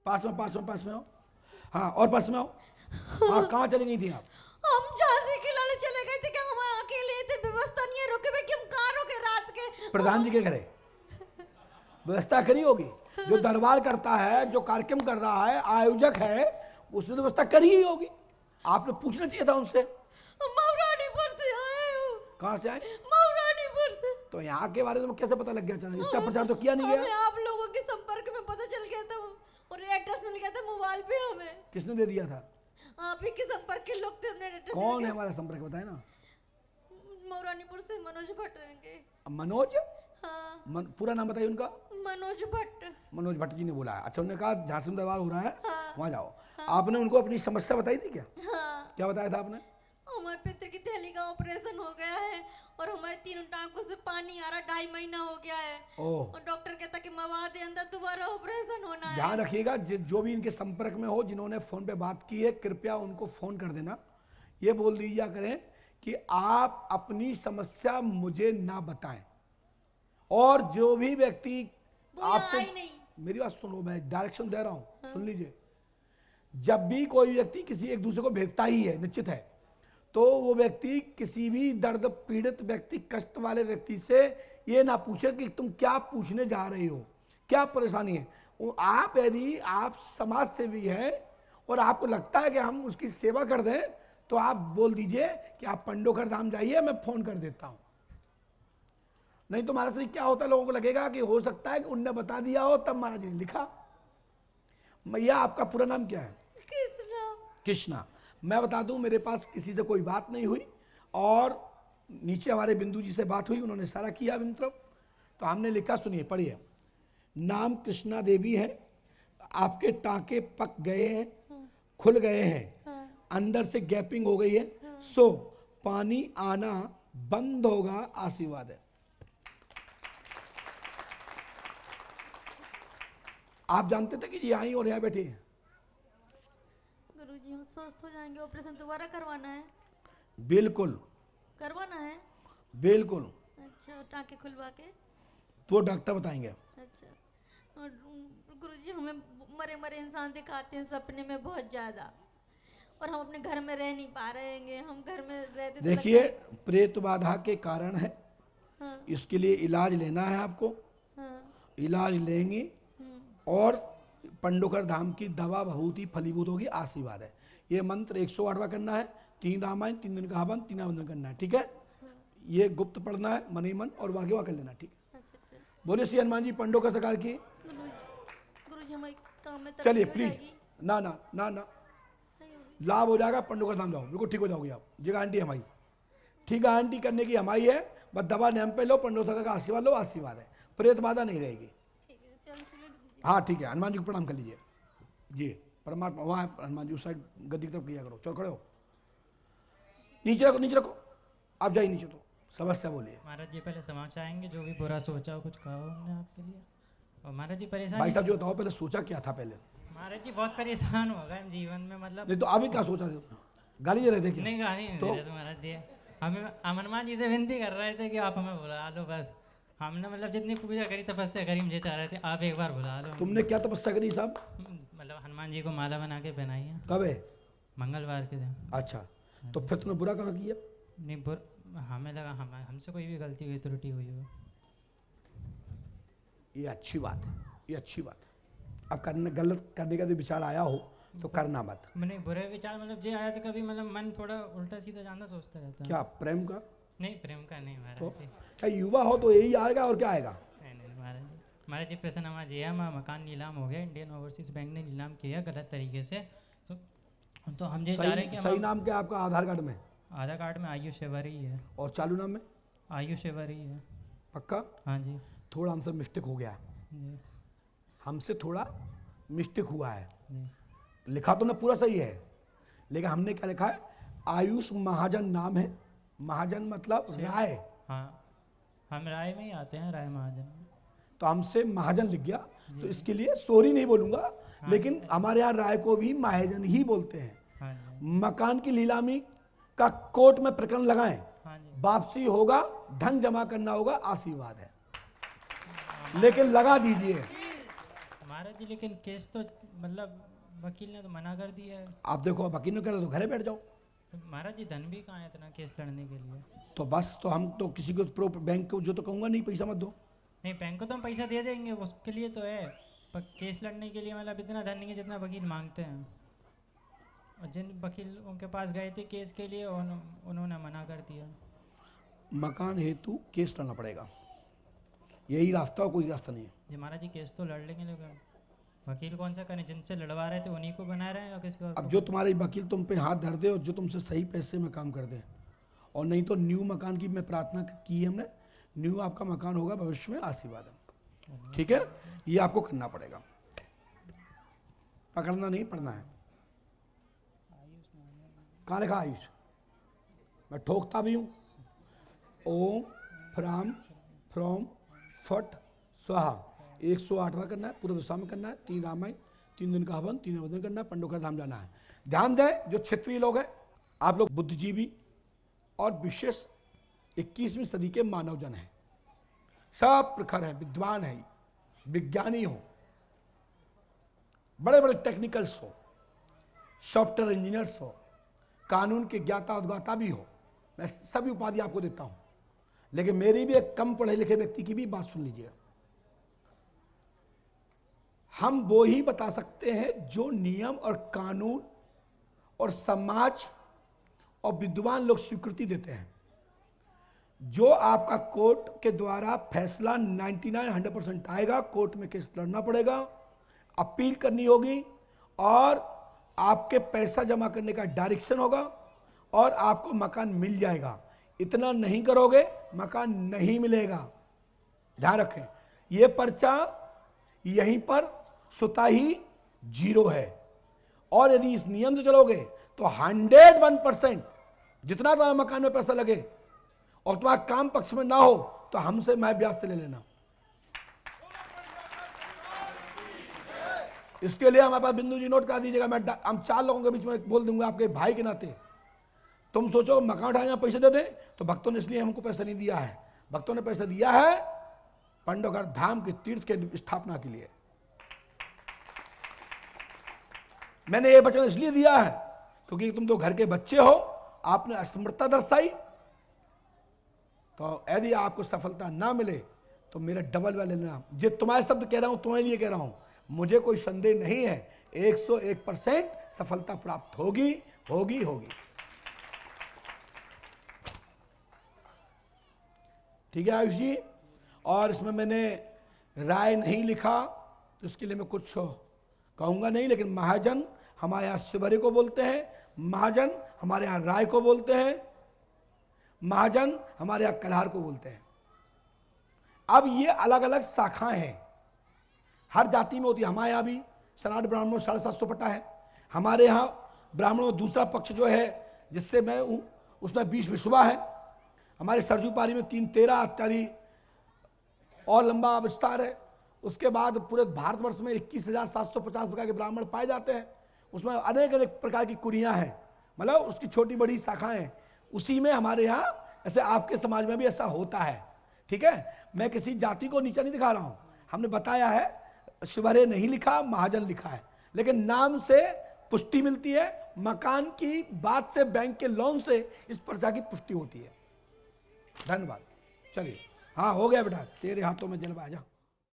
पास में आओ। हाँ, और पास में आओ। हाँ, कहाँ चली गई थी आप? हम झांसी के लाने चले गए थे कि हम अकेले थे, व्यवस्था नहीं है रुके हुए कि हम कहाँ रुके रात के। प्रधान जी के घरे व्यवस्था करी होगी। जो दरबार करता है, जो कार्यक्रम कर रहा है, आयोजक है, उसने तो व्यवस्था करी ही होगी। आपने पूछना चाहिए था उनसे। मऊरानीपुर से आए हो। कहाँ से आए? मऊरानीपुर से। तो यहाँ के बारे में कैसे पता लग गया अचानक? इसका प्रचार तो किया नहीं हमें गया। आप लोगों के संपर्क में पता चल गया था और एड्रेस मिल गया था मोबाइल पे हमें। किसने दे दिया था? आप ही के संपर्क के लोग थे, उन्हें एड्रेस कौन है हमारा संपर्क, बताए ना। मऊरानीपुर से मनोज भट्ट के। मनोज? हाँ। पूरा नाम बताइए उनका। मनोज भट्ट। मनोज भट्ट जी ने बोला है। अच्छा, उन्होंने कहा झांसी में दरबार हो रहा है, हाँ। वहाँ जाओ। आपने उनको अपनी समस्या बताई थी क्या? हाँ। क्या बताया था आपने? हमारे पित्र की थैली का ऑपरेशन हो गया है और हमारे तीनों टांकों से पानी आ रहा, 2.5 महीना हो गया है। ओह। और डॉक्टर कहता कि मवा दे अंदर दोबारा ऑपरेशन होना है। ध्यान रखिएगा, जो भी इनके संपर्क में हो, जिन्होंने फोन पे बात की है, कृपया उनको फोन कर देना। ये बोल दीजिए करें कि आप अपनी समस्या मुझे ना बताएं। और जो भी व्यक्ति आपसे, मेरी बात सुनो, मैं डायरेक्शन दे रहा हूं, सुन लीजिए। जब भी कोई व्यक्ति किसी एक दूसरे को भेजता ही है, निश्चित है, तो वो व्यक्ति किसी भी दर्द पीड़ित व्यक्ति, कष्ट वाले व्यक्ति से ये ना पूछे कि तुम क्या पूछने जा रहे हो, क्या परेशानी है। आप यदि आप समाज सेवी हैं और आपको लगता है कि हम उसकी सेवा कर दें, तो आप बोल दीजिए कि आप पंडोखर धाम जाइए, मैं फोन कर देता हूं। नहीं तो महाराज जी क्या होता है, लोगों को लगेगा कि हो सकता है कि उनने बता दिया हो, तब महाराज जी ने लिखा। मैया, आपका पूरा नाम क्या है? कृष्णा। मैं बता दूं, मेरे पास किसी से कोई बात नहीं हुई और नीचे हमारे बिंदु जी से बात हुई, उन्होंने सारा किया मतलब। तो हमने लिखा, सुनिए पढ़िए। नाम कृष्णा देवी है, आपके टांके पक गए हैं, खुल गए हैं, अंदर से गैपिंग हो गई है, सो पानी आना बंद होगा, आशीर्वाद है। आप जानते थे कि ये आई और यहाँ बैठी है? गुरुजी, हम स्वस्थ हो जाएंगे, ऑपरेशन दोबारा करवाना है? बिल्कुल करवाना है। बिल्कुल। अच्छा, टांके खुलवा के? वो डॉक्टर बताएंगे। अच्छा। और गुरुजी, हमें मरे मरे इंसान दिखाते हैं सपने में बहुत ज्यादा, और हम अपने घर में रह नहीं पा रहे हैं। हम घर में रहते, देखिए, प्रेत बाधा के कारण है। हाँ। इसके लिए इलाज लेना है आपको। हाँ। इलाज लेंगे और पंडोखर धाम की दवा भभूति फलीभूत होगी, आशीर्वाद है। ये मंत्र 108वां करना है, 3 रामायण, 3 दिन का हवन, 3 आबंधन करना है, ठीक है? ये गुप्त पढ़ना है मन ही मन, और वागे वहाँ कर लेना, ठीक है? अच्छा। बोले श्री हनुमान जी पंडोखर सरकार की। गुरुजी, हमारे काम में चलिए प्लीज, ना ना ना ना, लाभ हो जाएगा। पंडोखर धाम जाओ, बिल्कुल ठीक हो जाओगे आप। ये गारंटी हमारी, ठीक गारंटी करने की हमारी है। बस दवा नियम पे लो, पंडोखर का आशीर्वाद लो, आशीर्वाद है। प्रेत बाधा नहीं रहेगी। हाँ ठीक है, हनुमान जी को प्रणाम कर लीजिए। जी परमात्मा वहाँ है, हनुमान जी उस साइड गद्दी की तरफ किया करो। चलो खड़े हो, नीचे रखो, नीचे रखो, आप जाइए नीचे। तो समस्या बोलिए। महाराज जी, पहले क्षमा चाहेंगे, जो भी बुरा सोचा हो, कुछ कहा हो हमने आपके लिए। और महाराज जी परेशान, भाई साहब जी बताओ, पहले सोचा क्या था? पहले महाराज जी बहुत परेशान हो गए जीवन में, मतलब। नहीं तो अभी क्या सोचा था? गाली दे रहे थे क्या? नहीं, गाली नहीं दे रहे थे महाराज जी। हमें हनुमान जी से विनती कर रहे थे कि आप हमें बुला लो बस। हमने मतलब जितनी पूजा करी, तपस्या करी, मुझे चाह रहे थे आप एक बार बुला लो। तुमने क्या तपस्या करी साहब? मतलब हनुमान जी को माला बना के पहनाई है। कब है? मंगलवार के दिन। अच्छा, तो फिर तुमने बुरा कहाँ किया? नहीं, हमें लगा हमसे कोई भी गलती हुई, त्रुटि हुई हो। ये अच्छी बात है, ये अच्छी बात है। अब करने, गलत करने का जो विचार आया हो तो करना मत। नहीं, बुरे विचार मतलब जे आया था कभी, मतलब मन थोड़ा उल्टा सीधा ज्यादा सोचता रहता है। क्या प्रेम का? नहीं, प्रेम का नहीं महाराज तो जी। क्या युवा हो तो यही आएगा, और क्या आएगा? नहीं महाराज जी, महाराज जी प्रसन्न जी है, मकान नीलाम हो गया, इंडियन ओवरसीज बैंक ने नीलाम किया गलत तरीके से। तो हम ये चाह रहे हैं कि सही नाम क्या आपका आधार कार्ड में? आधार कार्ड में आयुष शेवरी है। और चालू नाम में? आयुष शेवरी है। पक्का? हाँ जी। थोड़ा हमसे मिस्टेक हो गया जी। हमसे थोड़ा मिस्टेक हुआ है। जी। लिखा तो ना पूरा सही है, लेकिन हमने क्या लिखा है? आयुष महाजन नाम है। महाजन मतलब राय। हाँ, हम राय में ही आते हैं, राय महाजन। तो हमसे महाजन लिख गया, तो इसके लिए सॉरी नहीं बोलूंगा। हाँ, लेकिन हमारे यहाँ राय को भी महाजन ही बोलते हैं। हाँ जी। मकान की नीलामी का कोर्ट में प्रकरण लगाएं, हाँ जी। वापसी होगा, धन जमा करना होगा, आशीर्वाद है। लेकिन लगा दीजिए। महाराज जी लेकिन केस तो मतलब वकील ने तो मना कर दिया है। आप देखो वकील ने कह रहा तो घरे बैठ जाओ। तो महाराज जी धन भी कहाँ है इतना केस लड़ने के लिए? तो बस, तो हम तो किसी को प्रो बैंक को जो तो कहूँगा नहीं पैसा मत दो। नहीं बैंक को तो हम पैसा दे देंगे, उसके लिए तो है, पर केस लड़ने के लिए मतलब इतना धन नहीं है जितना वकील मांगते हैं। और जिन वकील उनके पास गए थे केस के लिए उन्होंने मना कर दिया। मकान हेतु केस लड़ना पड़ेगा, यही रास्ता और कोई रास्ता नहीं है। जी महाराज जी केस तो लड़ लेंगे लेकिन वकील कौन सा करें? जिनसे लड़वा रहे थे उन्हीं को बना रहे हैं या किसी और अब को? जो तुम्हारे वकील तुम पे हाथ धर दे और जो तुमसे सही पैसे में काम कर दे, और नहीं तो न्यू मकान की मैं प्रार्थना की है हमने, न्यू आपका मकान होगा भविष्य में, आशीर्वाद है। ठीक है, ये आपको करना पड़ेगा, पकड़ना नहीं पड़ना है। कहाँ लिखा आयुष? मैं ठोकता भी हूँ। ओम फ्राम फ्रॉम फट स्वाहा 108वां करना है, पूरे दिशा में करना है, 3 रामायण, 3 दिन का हवन, 3 अवधन करना है, पंडोखर धाम जाना है। ध्यान दें, जो क्षेत्रीय लोग हैं, आप लोग बुद्धिजीवी और विशेष 21वीं सदी के मानवजन हैं, सब प्रखर हैं, विद्वान हैं, विज्ञानी हो, बड़े बड़े टेक्निकल्स हो, सॉफ्टवेयर इंजीनियर्स हो, कानून के ज्ञाता उद्गाता भी हो, मैं सभी उपाधि आपको देता हूं। लेकिन मेरी भी एक कम पढ़े लिखे व्यक्ति की भी बात सुन लीजिए। हम वो ही बता सकते हैं जो नियम और कानून और समाज और विद्वान लोग स्वीकृति देते हैं। जो आपका कोर्ट के द्वारा फैसला 99-100% आएगा, कोर्ट में केस लड़ना पड़ेगा, अपील करनी होगी, और आपके पैसा जमा करने का डायरेक्शन होगा, और आपको मकान मिल जाएगा। इतना नहीं करोगे मकान नहीं मिलेगा, ध्यान रखें। ये पर्चा यहीं पर स्वतः ही 0 है, और यदि इस नियम से चलोगे तो 101% जितना तुम्हारे मकान में पैसा लगे और तुम्हारा काम पक्ष में ना हो तो हमसे मैं ब्याज से ले लेना। इसके लिए हमारे पास बिंदु जी नोट करा दीजिएगा, मैं हम 4 लोगों के बीच में बोल दूंगा आपके भाई के नाते। तुम सोचो मकान उठाने में पैसे दे दें, तो भक्तों ने इसलिए हमको पैसा नहीं दिया है। भक्तों ने पैसा दिया है पंडोखर धाम के तीर्थ के स्थापना के लिए। मैंने ये वचन इसलिए दिया है क्योंकि तुम तो घर के बच्चे हो, आपने असमर्थता दर्शाई, तो यदि आपको सफलता ना मिले तो मेरा डबल वाले लेना। जो तुम्हारे शब्द कह रहा हूं तुम्हारे लिए कह रहा हूं, मुझे कोई संदेह नहीं है, 101% सफलता प्राप्त होगी होगी होगी। ठीक है आयुष जी, और इसमें मैंने राय नहीं लिखा तो इसके लिए मैं कुछ कहूंगा नहीं, लेकिन महाजन हमारे यहाँ शिवरे को बोलते हैं, महाजन हमारे यहाँ राय को बोलते हैं, महाजन हमारे यहाँ कल्हार को बोलते हैं। अब ये अलग अलग शाखाएं हैं, हर जाति में होती है। हमारे यहाँ भी सनातन ब्राह्मणों में 750 पट्टा है। हमारे यहाँ ब्राह्मणों में दूसरा पक्ष जो है जिससे मैं हूँ उसमें 20 विश्वा है। हमारे सरजू पारी में 3-13 इत्यादि और लंबा विस्तार है। उसके बाद पूरे भारतवर्ष में 21,750 प्रकार के ब्राह्मण पाए जाते हैं। उसमें अनेक अनेक प्रकार की कुरियाँ हैं, मतलब उसकी छोटी बड़ी शाखाएं हैं। उसी में हमारे यहाँ ऐसे आपके समाज में भी ऐसा होता है। ठीक है, मैं किसी जाति को नीचा नहीं दिखा रहा हूँ। हमने बताया है शिवरे नहीं लिखा, महाजन लिखा है, लेकिन नाम से पुष्टि मिलती है, मकान की बात से, बैंक के लोन से इस पर्चा की पुष्टि होती है। धन्यवाद। चलिए, हाँ हो गया बेटा, तेरे हाथों में जलवा जा।